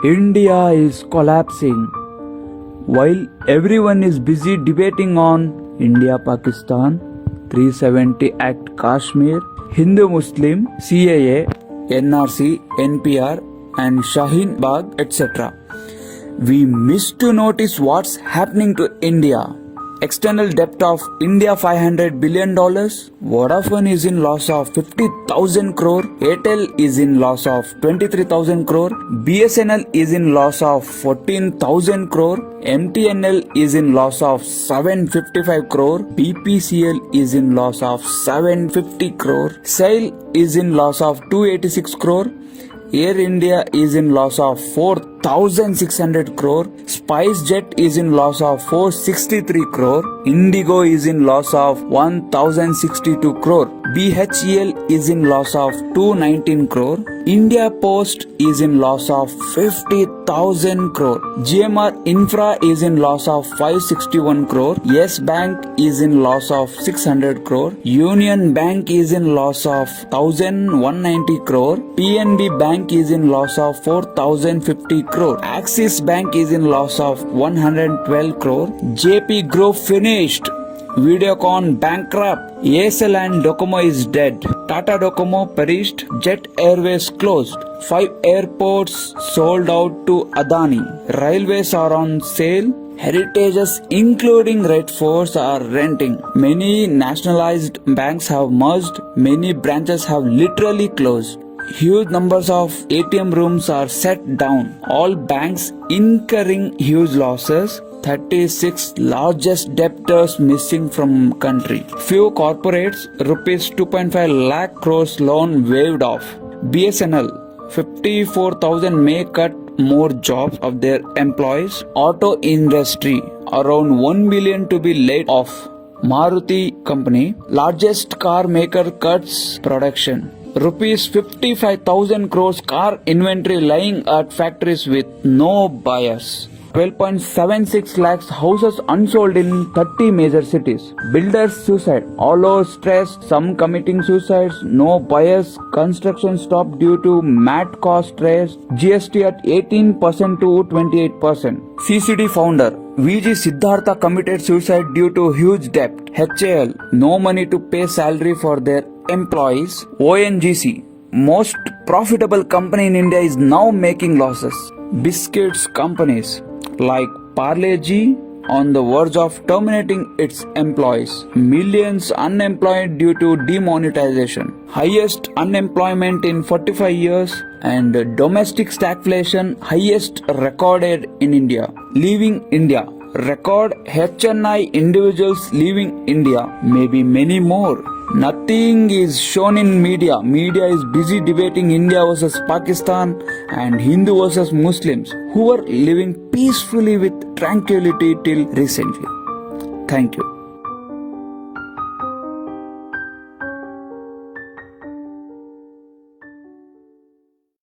India is collapsing. While everyone is busy debating on India Pakistan, 370 Act Kashmir, Hindu Muslim, CAA, NRC, NPR, and Shaheen Bagh, etc., we miss to notice what's happening to India. External debt of India $500 billion. Vodafone is in loss of 50,000 crore. Airtel is in loss of 23,000 crore. BSNL is in loss of 14,000 crore. MTNL is in loss of 755 crore. BPCL is in loss of 750 crore. SAIL is in loss of 286 crore. Air India is in loss of 4,600 crore. SpiceJet is in loss of 463 crore. Indigo is in loss of 1,062 crore. BHEL is in loss of 219 crore. India Post is in loss of 50,000 crore. GMR Infra is in loss of 561 crore. Yes Bank is in loss of 600 crore. Union Bank is in loss of 1,190 crore. PNB Bank is in loss of 4,050 crore. Axis Bank is in loss of 112 crore. JP Group finished. Videocon bankrupt. Aircel and Docomo is dead. Tata Docomo perished. Jet Airways closed. 5 airports sold out to Adani. Railways are on sale. Heritages including Red Force are renting. Many nationalized banks have merged. Many branches have literally closed. Huge numbers of ATM rooms are set down. All banks incurring huge losses. 36 largest debtors missing from country. Few corporates, rupees 2.5 lakh crores loan waived off. BSNL, 54,000 may cut more jobs of their employees. Auto industry, around 1 million to be laid off. Maruti company, largest car maker cuts production. Rupees 55,000 crores car inventory lying at factories with no buyers. 12.76 lakhs houses unsold in 30 major cities. Builders suicide. All stress, some committing suicides, no buyers, construction stopped due to MAT cost raise, GST at 18% to 28%. CCD founder VG Siddhartha committed suicide due to huge debt. HAL, no money to pay salary for their employees. ONGC, most profitable company in India is now making losses. Biscuits companies like Parle-G on the verge of terminating its employees. Millions unemployed due to demonetization. Highest unemployment in 45 years and domestic stagflation highest recorded in India. Leaving India. Record HNI individuals leaving India. Maybe many more. Nothing is shown in media. Media is busy debating India versus Pakistan and Hindu versus Muslims who were living peacefully with tranquility till recently. Thank you.